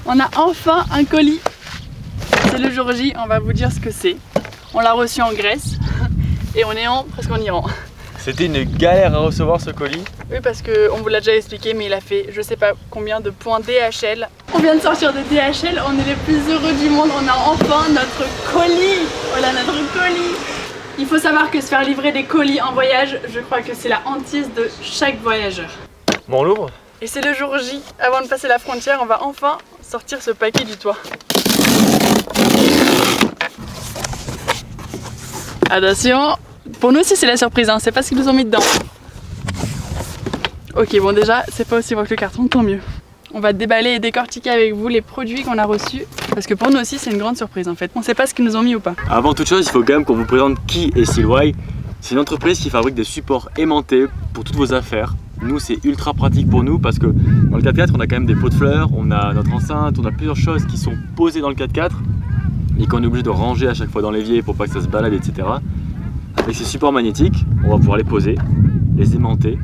On a enfin un colis. C'est le jour J, on va vous dire ce que c'est. On l'a reçu en Grèce et on est presque en Iran. C'était une galère à recevoir ce colis. Oui, parce qu'on vous l'a déjà expliqué, mais il a fait je sais pas combien de points DHL. On vient de sortir de DHL, on est les plus heureux du monde, on a enfin notre colis. Voilà notre colis. Il faut savoir que se faire livrer des colis en voyage, je crois que c'est la hantise de chaque voyageur. Bon, on l'ouvre. Et c'est le jour J, avant de passer la frontière, on va enfin sortir ce paquet du toit. Attention, pour nous aussi c'est la surprise, hein. C'est pas ce qu'ils nous ont mis dedans. Ok, bon déjà, c'est pas aussi beau que le carton, tant mieux. On va déballer et décortiquer avec vous les produits qu'on a reçus, parce que pour nous aussi c'est une grande surprise en fait. On sait pas ce qu'ils nous ont mis ou pas. Avant toute chose, il faut quand même qu'on vous présente qui est Sealway. C'est une entreprise qui fabrique des supports aimantés pour toutes vos affaires. Nous, c'est ultra pratique pour nous parce que dans le 4x4, on a quand même des pots de fleurs, on a notre enceinte, on a plusieurs choses qui sont posées dans le 4x4 et qu'on est obligé de ranger à chaque fois dans l'évier pour pas que ça se balade, etc. Avec ces supports magnétiques, on va pouvoir les poser, les aimanter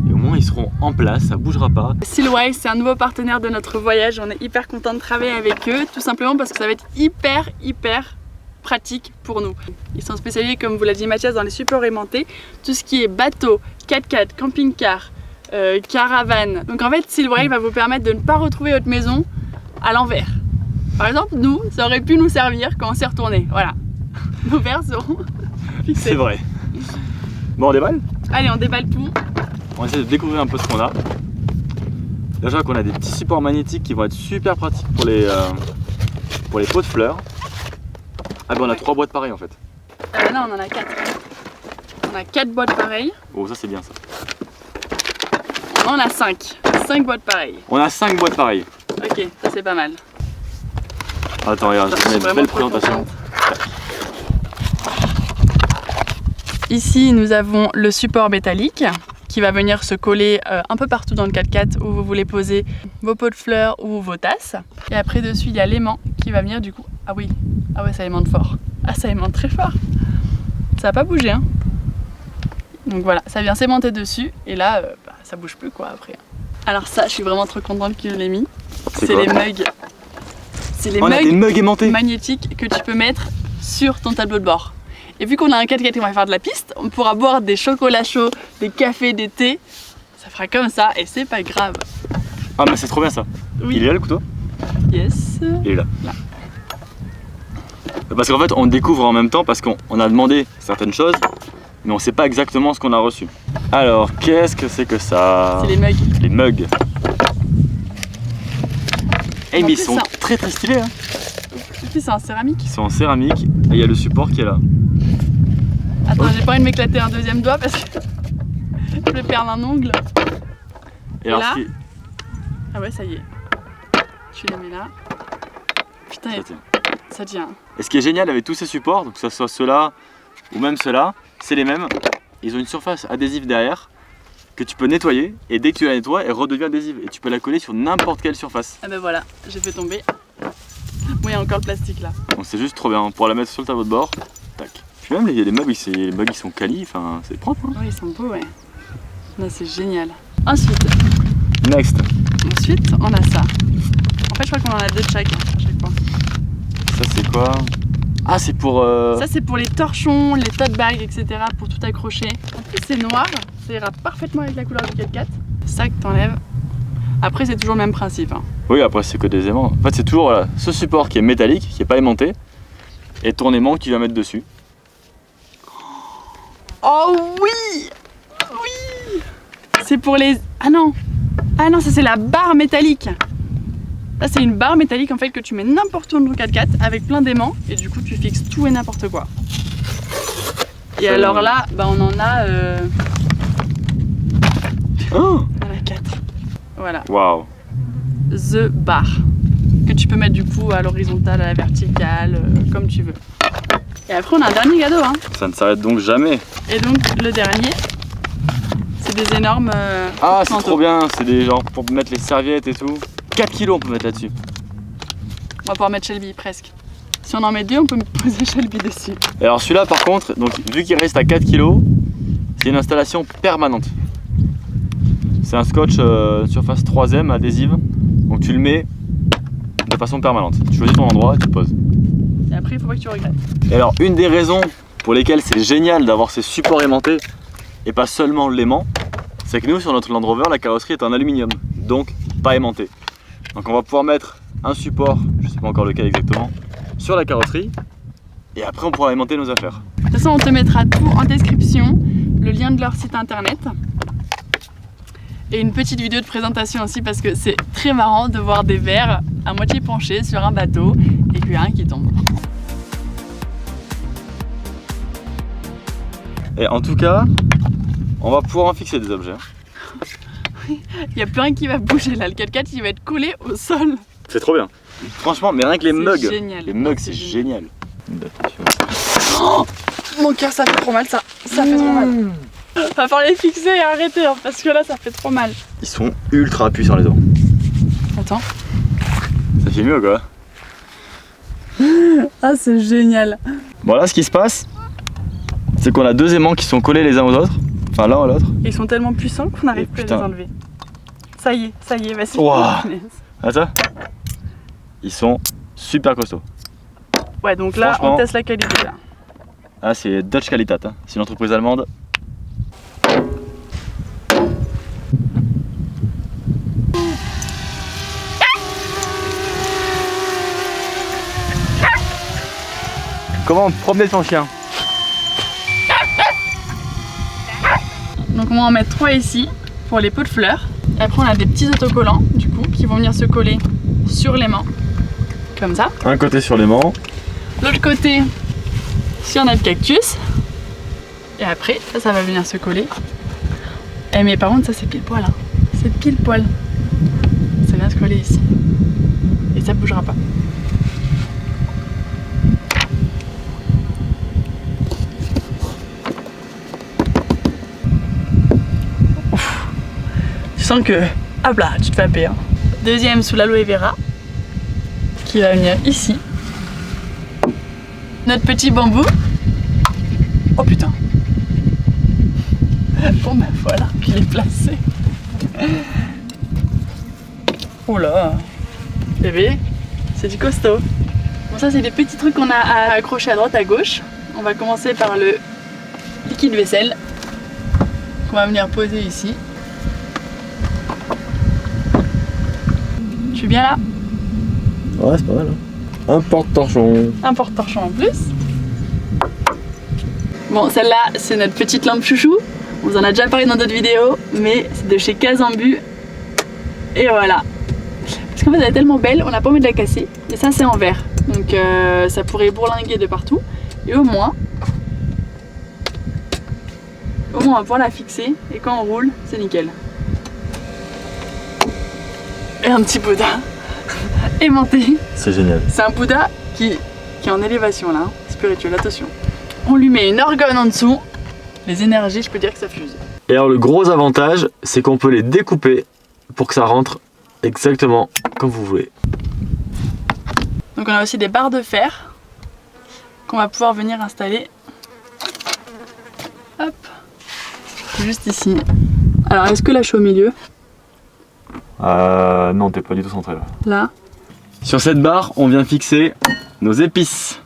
et au moins ils seront en place, ça bougera pas. Sealway, c'est un nouveau partenaire de notre voyage, on est hyper content de travailler avec eux, tout simplement parce que ça va être hyper pratique pour nous. Ils sont spécialisés, comme vous l'a dit Mathias, dans les supports aimantés, tout ce qui est bateau, 4x4, camping-car, caravane. Donc en fait, Sealway va vous permettre de ne pas retrouver votre maison à l'envers. Par exemple, nous, ça aurait pu nous servir quand on s'est retourné. Voilà, nos verres seront fixés. C'est vrai. Bon, on déballe? Allez, on déballe tout. On va essayer de découvrir un peu ce qu'on a. Déjà qu'on a des petits supports magnétiques qui vont être super pratiques pour les pots de fleurs. Ah ben on a 3 boîtes pareilles en fait. Non, on en a 4. On a 4 boîtes pareilles. Oh, ça c'est bien ça. On en a 5. 5 boîtes pareilles. On a 5 boîtes pareilles. Ok, ça c'est pas mal. Attends, regarde, je vais mettre une belle présentation. Ici, nous avons le support métallique qui va venir se coller un peu partout dans le 4x4 où vous voulez poser vos pots de fleurs ou vos tasses. Et après dessus, il y a l'aimant qui va venir du coup. Ah oui, ah ouais, ça aimante fort. Ah, ça aimante très fort. Ça va pas bouger, hein. Donc voilà, ça vient s'aimanter dessus et là, ça bouge plus quoi après. Alors ça, je suis vraiment trop contente qu'il l'ait mis. C'est les mugs. C'est les mugs aimantés magnétiques que tu peux mettre sur ton tableau de bord. Et vu qu'on a un 4x4 qui va faire de la piste, on pourra boire des chocolats chauds, des cafés, des thés. Ça fera comme ça et c'est pas grave. Ah mais c'est trop bien ça. Oui. Il est là le couteau? Yes. Il est là. Parce qu'en fait on découvre en même temps parce qu'on a demandé certaines choses mais on sait pas exactement ce qu'on a reçu. Alors qu'est-ce que c'est que ça? C'est les mugs. Les mugs. Eh mais ils sont ça... très stylés hein. C'est en céramique. Ils sont en céramique et il y a le support qui est là. Attends, j'ai pas envie de m'éclater un deuxième doigt parce que je vais perdre un ongle. Et alors, là... Ah ouais, ça y est. Tu les mets là. Putain, ça tient. Et ce qui est génial avec tous ces supports, donc que ce soit ceux-là ou même ceux-là, c'est les mêmes. Ils ont une surface adhésive derrière que tu peux nettoyer et dès que tu la nettoies, elle redevient adhésive et tu peux la coller sur n'importe quelle surface. Ah ben voilà, j'ai fait tomber. Oui, il y a encore le plastique là. Donc c'est juste trop bien pour la mettre sur le tableau de bord. Tac. Puis même les mugs, ils sont quali, enfin c'est propre. Hein. Oui, ils sont beaux, ouais. Là, c'est génial. Ensuite, on a ça. En fait, je crois qu'on en a 2 de chaque à chaque fois. Ça c'est quoi? Ah, c'est pour... Ça c'est pour les torchons, les tote bags, etc. Pour tout accrocher. En plus c'est noir, ça ira parfaitement avec la couleur du 4x4. Ça que t'enlèves. Après c'est toujours le même principe. Hein. Oui, après c'est que des aimants. En fait c'est toujours voilà, ce support qui est métallique, qui n'est pas aimanté, et ton aimant que tu vas mettre dessus. Oh oui! Oui! C'est pour les... Ah non! Ah non, ça c'est la barre métallique. Là c'est une barre métallique en fait que tu mets n'importe où dans le 4x4 avec plein d'aimants et du coup tu fixes tout et n'importe quoi. Et ça alors là, bah, on en a... Oh, on en a 4. Voilà. Waouh. The bar. Que tu peux mettre du coup à l'horizontale, à la verticale, comme tu veux. Et après on a un dernier cadeau. Hein. Ça ne s'arrête donc jamais. Et donc le dernier, c'est des énormes... ah c'est trop bien, c'est des genres pour mettre les serviettes et tout. 4 kilos on peut mettre là-dessus. On va pouvoir mettre Shelby presque. Si on en met 2, on peut poser Shelby dessus. Et alors celui-là par contre, donc, vu qu'il reste à 4 kilos, c'est une installation permanente. C'est un scotch surface 3M adhésive. Donc tu le mets de façon permanente. Tu choisis ton endroit, tu poses. Et après, il faut pas que tu regrettes. Et alors, une des raisons pour lesquelles c'est génial d'avoir ces supports aimantés et pas seulement l'aimant, c'est que nous, sur notre Land Rover, la carrosserie est en aluminium, donc pas aimanté. Donc on va pouvoir mettre un support, je sais pas encore lequel exactement, sur la carrosserie et après on pourra aimanter nos affaires. De toute façon, on te mettra tout en description, le lien de leur site internet et une petite vidéo de présentation aussi parce que c'est très marrant de voir des verres à moitié penchés sur un bateau et puis un qui tombe. Et en tout cas, on va pouvoir en fixer des objets. Il n'y a plus rien qui va bouger là, le 4x4 il va être collé au sol. C'est trop bien. Franchement, mais rien que les mugs, génial. les mugs c'est génial. Oh, mon cœur ça fait trop mal ça, ça fait trop mal. Va falloir les fixer et arrêter hein, parce que là ça fait trop mal. Ils sont ultra puissants les devants. Attends. Ça fait mieux quoi. Ah c'est génial. Bon là ce qui se passe, c'est qu'on a deux aimants qui sont collés les uns aux autres. Enfin l'un à l'autre. Ils sont tellement puissants qu'on n'arrive plus à les putain. enlever. Ça y est, vas-y. Ouah. Attends. Ils sont super costauds. Ouais donc là on teste la qualité là. Ah c'est Dutch Qualitat, hein. C'est une entreprise allemande. Comment promener son chien? Donc on va en mettre 3 ici pour les pots de fleurs. Et après on a des petits autocollants du coup qui vont venir se coller sur l'aimant. Comme ça. Un côté sur l'aimant. L'autre côté sur notre cactus. Et après ça va venir se coller. Eh mais par contre ça c'est pile poil hein. C'est pile poil. Ça vient se coller ici. Et ça bougera pas. Tu sens que, hop là, tu te fais happer. Hein. Deuxième sous l'aloe vera, qui va venir ici. Notre petit bambou. Oh putain. Bon ben voilà, il est placé. Oh là. Bébé, c'est du costaud. Bon ça c'est des petits trucs qu'on a à accrocher à droite à gauche. On va commencer par le liquide vaisselle qu'on va venir poser ici. Je suis bien là? Ouais c'est pas mal hein. Un porte-torchon. Un porte-torchon en plus. Bon celle-là c'est notre petite lampe chouchou. On vous en a déjà parlé dans d'autres vidéos, mais c'est de chez Casambu. Et voilà. Parce qu'en fait elle est tellement belle, on n'a pas envie de la casser. Et ça c'est en verre. Donc ça pourrait bourlinguer de partout. Et au moins on va pouvoir la fixer. Et quand on roule, c'est nickel. Et un petit Bouddha aimanté. C'est génial. C'est un Bouddha qui est en élévation là, spirituel, attention. On lui met une orgone en dessous. Les énergies, je peux dire que ça fuse. Et alors le gros avantage, c'est qu'on peut les découper pour que ça rentre exactement comme vous voulez. Donc on a aussi des barres de fer qu'on va pouvoir venir installer. Hop, juste ici. Alors est-ce que là je suis au milieu? Non, t'es pas du tout centré là. Là. Sur cette barre, on vient fixer nos épices.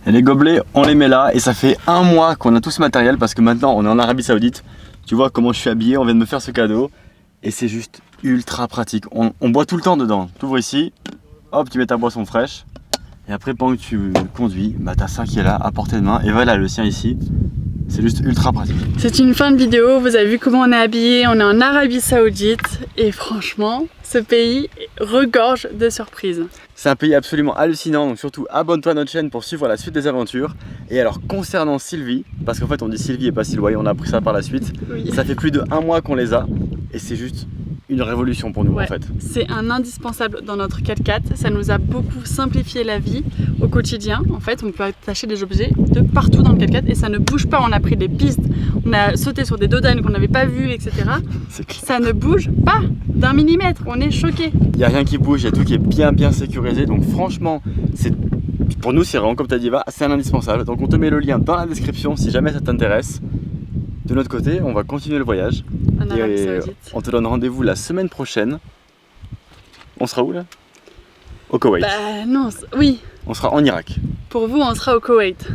Et les gobelets, on les met là et ça fait un mois qu'on a tout ce matériel parce que maintenant on est en Arabie Saoudite. Tu vois comment je suis habillé, on vient de me faire ce cadeau et c'est juste ultra pratique. On boit tout le temps dedans. Tu ouvres ici, hop, tu mets ta boisson fraîche et après pendant que tu conduis, bah t'as ça qui est là à portée de main et voilà le sien ici. C'est juste ultra pratique. C'est une fin de vidéo, vous avez vu comment on est habillé, on est en Arabie Saoudite et franchement, ce pays regorge de surprises. C'est un pays absolument hallucinant, donc surtout abonne-toi à notre chaîne pour suivre la suite des aventures. Et alors concernant Sylvie, parce qu'en fait on dit Sylvie et pas Sylway, on a appris ça par la suite, Oui. Ça fait plus de 1 mois qu'on les a et c'est juste une révolution pour nous en fait. C'est un indispensable dans notre 4x4, ça nous a beaucoup simplifié la vie au quotidien. En fait on peut attacher des objets de partout dans le 4x4 et ça ne bouge pas, on a pris des pistes, on a sauté sur des dodanes qu'on n'avait pas vues, etc. Ça ne bouge pas d'un millimètre, on est choqués. Il n'y a rien qui bouge, il y a tout qui est bien sécurisé, donc franchement pour nous c'est vraiment comme tu as dit Eva, c'est un indispensable. Donc on te met le lien dans la description si jamais ça t'intéresse. De notre côté, on va continuer le voyage. En Arabie Saoudite. On te donne rendez-vous la semaine prochaine on sera où là? Au Koweït. Bah non, oui. On sera en Irak. Pour vous, on sera au Koweït.